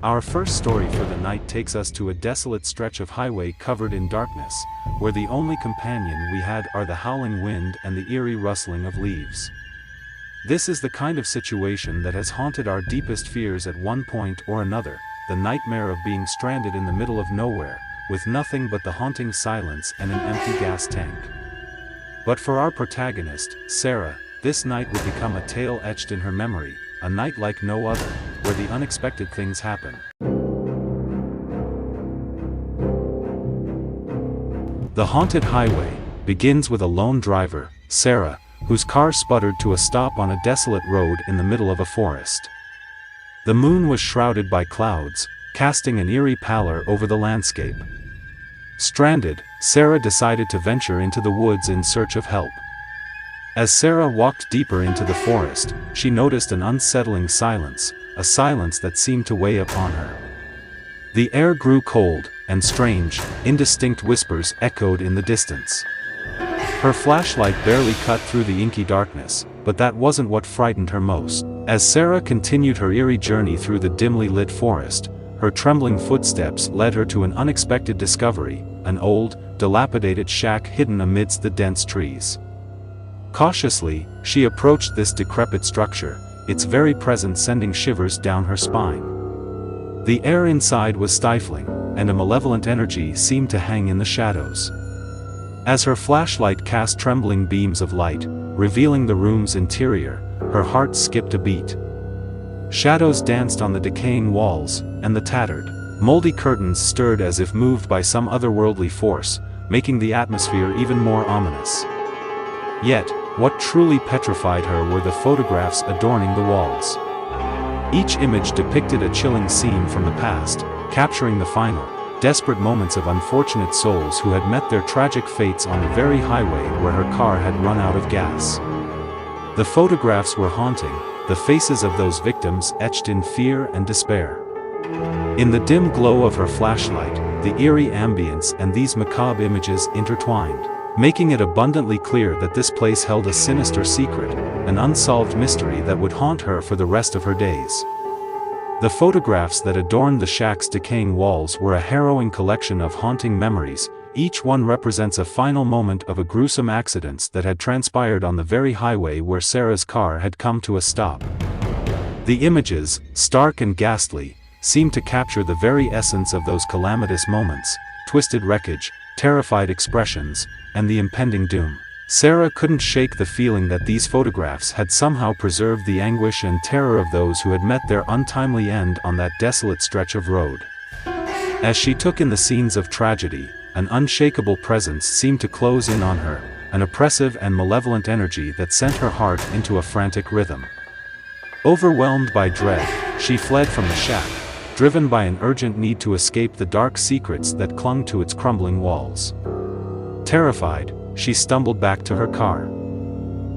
Our first story for the night takes us to a desolate stretch of highway covered in darkness, where the only companion we had are the howling wind and the eerie rustling of leaves. This is the kind of situation that has haunted our deepest fears at one point or another, the nightmare of being stranded in the middle of nowhere, with nothing but the haunting silence and an empty gas tank. But for our protagonist, Sarah, this night would become a tale etched in her memory, a night like no other, where the unexpected things happen. The haunted highway begins with a lone driver, Sarah, whose car sputtered to a stop on a desolate road in the middle of a forest. The moon was shrouded by clouds, casting an eerie pallor over the landscape. Stranded, Sarah decided to venture into the woods in search of help. As Sarah walked deeper into the forest, she noticed an unsettling silence, a silence that seemed to weigh upon her. The air grew cold, and strange, indistinct whispers echoed in the distance. Her flashlight barely cut through the inky darkness, but that wasn't what frightened her most. As Sarah continued her eerie journey through the dimly lit forest, her trembling footsteps led her to an unexpected discovery, an old, dilapidated shack hidden amidst the dense trees. Cautiously, she approached this decrepit structure, its very presence sending shivers down her spine. The air inside was stifling, and a malevolent energy seemed to hang in the shadows. As her flashlight cast trembling beams of light, revealing the room's interior, her heart skipped a beat. Shadows danced on the decaying walls, and the tattered, moldy curtains stirred as if moved by some otherworldly force, making the atmosphere even more ominous. Yet, what truly petrified her were the photographs adorning the walls. Each image depicted a chilling scene from the past, capturing the final, desperate moments of unfortunate souls who had met their tragic fates on the very highway where her car had run out of gas. The photographs were haunting, the faces of those victims etched in fear and despair. In the dim glow of her flashlight, the eerie ambience and these macabre images intertwined, making it abundantly clear that this place held a sinister secret, an unsolved mystery that would haunt her for the rest of her days. The photographs that adorned the shack's decaying walls were a harrowing collection of haunting memories, each one represents a final moment of a gruesome accident that had transpired on the very highway where Sarah's car had come to a stop. The images, stark and ghastly, seemed to capture the very essence of those calamitous moments, twisted wreckage, terrified expressions, and the impending doom. Sarah couldn't shake the feeling that these photographs had somehow preserved the anguish and terror of those who had met their untimely end on that desolate stretch of road. As she took in the scenes of tragedy, an unshakable presence seemed to close in on her, an oppressive and malevolent energy that sent her heart into a frantic rhythm. Overwhelmed by dread, she fled from the shack, driven by an urgent need to escape the dark secrets that clung to its crumbling walls. Terrified, she stumbled back to her car.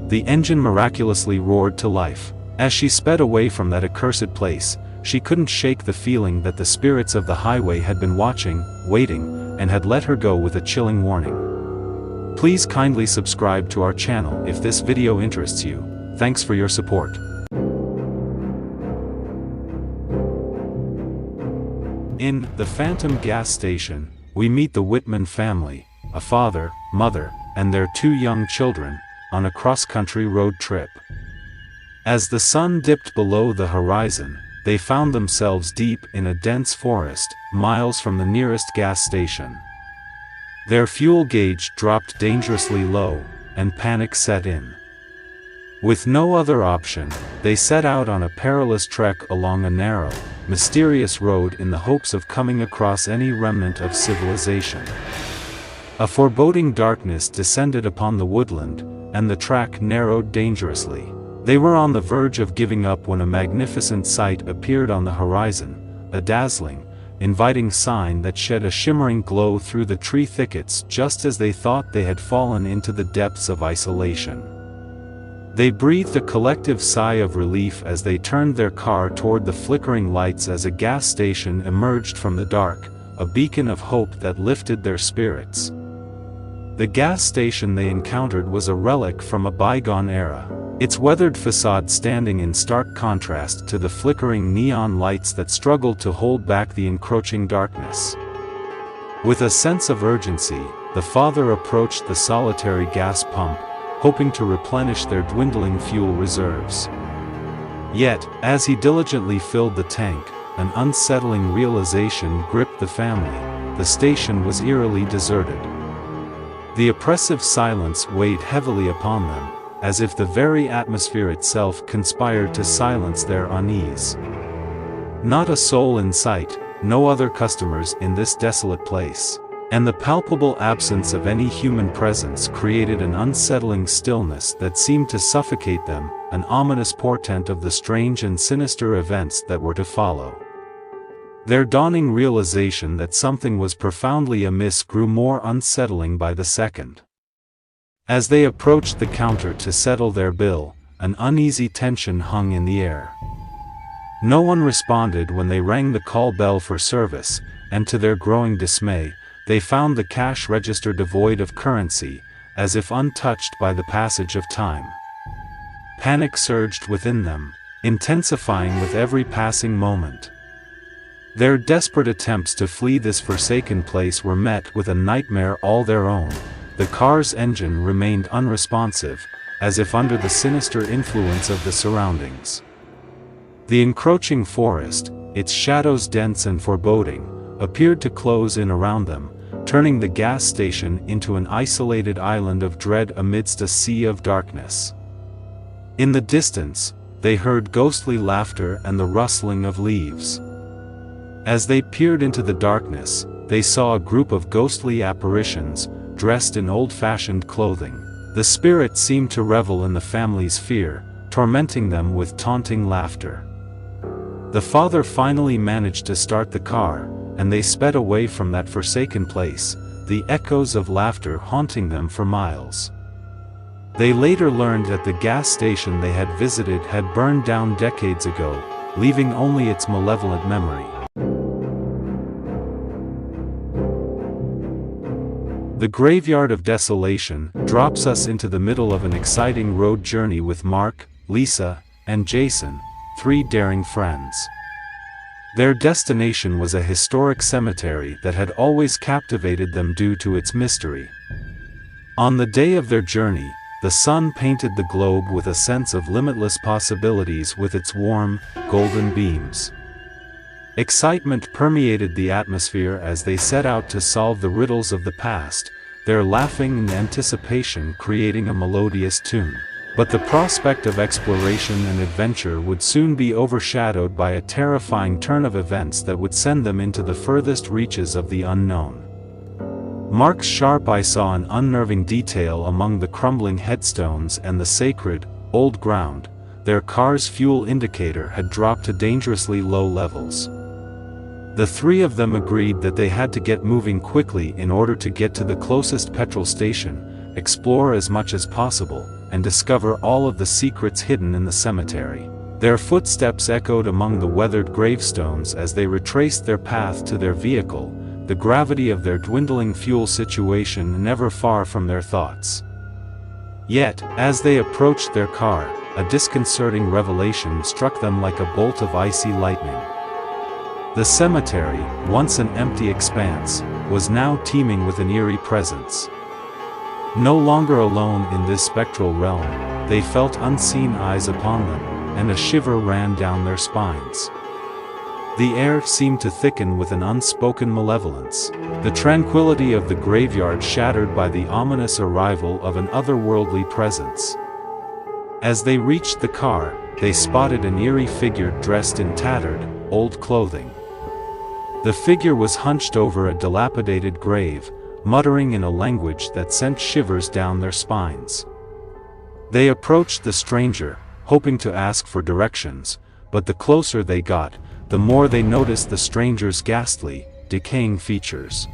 The engine miraculously roared to life. As she sped away from that accursed place, she couldn't shake the feeling that the spirits of the highway had been watching, waiting, and had let her go with a chilling warning. Please kindly subscribe to our channel if this video interests you. Thanks for your support. In The Phantom Gas Station, we meet the Whitman family, a father, mother, and their 2 young children, on a cross-country road trip. As the sun dipped below the horizon, they found themselves deep in a dense forest, miles from the nearest gas station. Their fuel gauge dropped dangerously low, and panic set in. With no other option, they set out on a perilous trek along a narrow, mysterious road in the hopes of coming across any remnant of civilization. A foreboding darkness descended upon the woodland, and the track narrowed dangerously. They were on the verge of giving up when a magnificent sight appeared on the horizon, a dazzling, inviting sign that shed a shimmering glow through the tree thickets just as they thought they had fallen into the depths of isolation. They breathed a collective sigh of relief as they turned their car toward the flickering lights as a gas station emerged from the dark, a beacon of hope that lifted their spirits. The gas station they encountered was a relic from a bygone era. its weathered facade standing in stark contrast to the flickering neon lights that struggled to hold back the encroaching darkness. With a sense of urgency, the father approached the solitary gas pump, hoping to replenish their dwindling fuel reserves. Yet, as he diligently filled the tank, an unsettling realization gripped the family: the station was eerily deserted. The oppressive silence weighed heavily upon them, as if the very atmosphere itself conspired to silence their unease. Not a soul in sight, no other customers in this desolate place, and the palpable absence of any human presence created an unsettling stillness that seemed to suffocate them, an ominous portent of the strange and sinister events that were to follow. Their dawning realization that something was profoundly amiss grew more unsettling by the second. As they approached the counter to settle their bill, an uneasy tension hung in the air. No one responded when they rang the call bell for service, and to their growing dismay, they found the cash register devoid of currency, as if untouched by the passage of time. Panic surged within them, intensifying with every passing moment. Their desperate attempts to flee this forsaken place were met with a nightmare all their own. The car's engine remained unresponsive, as if under the sinister influence of the surroundings. The encroaching forest, its shadows dense and foreboding, appeared to close in around them, turning the gas station into an isolated island of dread amidst a sea of darkness. In the distance, they heard ghostly laughter and the rustling of leaves. As they peered into the darkness, they saw a group of ghostly apparitions, dressed in old-fashioned clothing. The spirits seemed to revel in the family's fear, tormenting them with taunting laughter. The father finally managed to start the car, and they sped away from that forsaken place, the echoes of laughter haunting them for miles. They later learned that the gas station they had visited had burned down decades ago, leaving only its malevolent memory. The Graveyard of Desolation drops us into the middle of an exciting road journey with Mark, Lisa, and Jason, three daring friends. Their destination was a historic cemetery that had always captivated them due to its mystery. On the day of their journey, the sun painted the globe with a sense of limitless possibilities with its warm, golden beams. Excitement permeated the atmosphere as they set out to solve the riddles of the past, their laughing and anticipation creating a melodious tune. But the prospect of exploration and adventure would soon be overshadowed by a terrifying turn of events that would send them into the furthest reaches of the unknown. Mark's sharp eye saw an unnerving detail among the crumbling headstones and the sacred, old ground. Their car's fuel indicator had dropped to dangerously low levels. The three of them agreed that they had to get moving quickly in order to get to the closest petrol station, explore as much as possible, and discover all of the secrets hidden in the cemetery. Their footsteps echoed among the weathered gravestones as they retraced their path to their vehicle, the gravity of their dwindling fuel situation never far from their thoughts. Yet, as they approached their car, a disconcerting revelation struck them like a bolt of icy lightning. The cemetery, once an empty expanse, was now teeming with an eerie presence. No longer alone in this spectral realm, they felt unseen eyes upon them, and a shiver ran down their spines. The air seemed to thicken with an unspoken malevolence, the tranquility of the graveyard shattered by the ominous arrival of an otherworldly presence. As they reached the car, they spotted an eerie figure dressed in tattered, old clothing. The figure was hunched over a dilapidated grave, muttering in a language that sent shivers down their spines. They approached the stranger, hoping to ask for directions, but the closer they got, the more they noticed the stranger's ghastly, decaying features.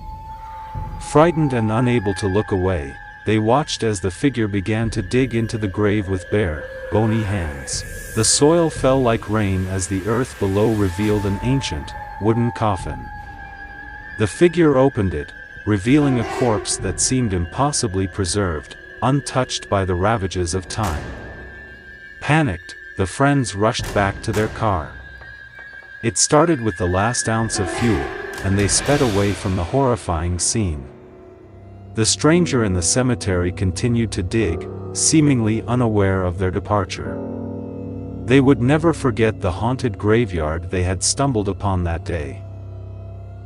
Frightened and unable to look away, they watched as the figure began to dig into the grave with bare, bony hands. The soil fell like rain as the earth below revealed an ancient, wooden coffin. The figure opened it, revealing a corpse that seemed impossibly preserved, untouched by the ravages of time. Panicked, the friends rushed back to their car. It started with the last ounce of fuel, and they sped away from the horrifying scene. The stranger in the cemetery continued to dig, seemingly unaware of their departure. They would never forget the haunted graveyard they had stumbled upon that day.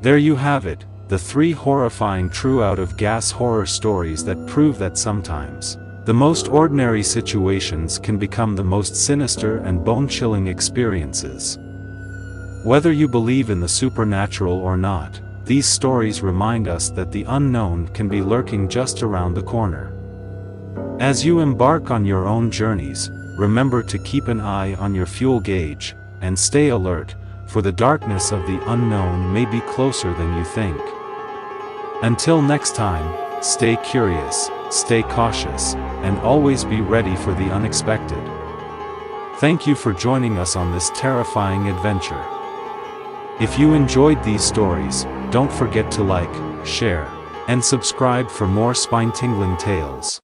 There you have it, the 3 horrifying true out-of-gas horror stories that prove that sometimes, the most ordinary situations can become the most sinister and bone-chilling experiences. Whether you believe in the supernatural or not, these stories remind us that the unknown can be lurking just around the corner. As you embark on your own journeys, remember to keep an eye on your fuel gauge, and stay alert, for the darkness of the unknown may be closer than you think. Until next time, stay curious, stay cautious, and always be ready for the unexpected. Thank you for joining us on this terrifying adventure. If you enjoyed these stories, don't forget to like, share, and subscribe for more spine-tingling tales.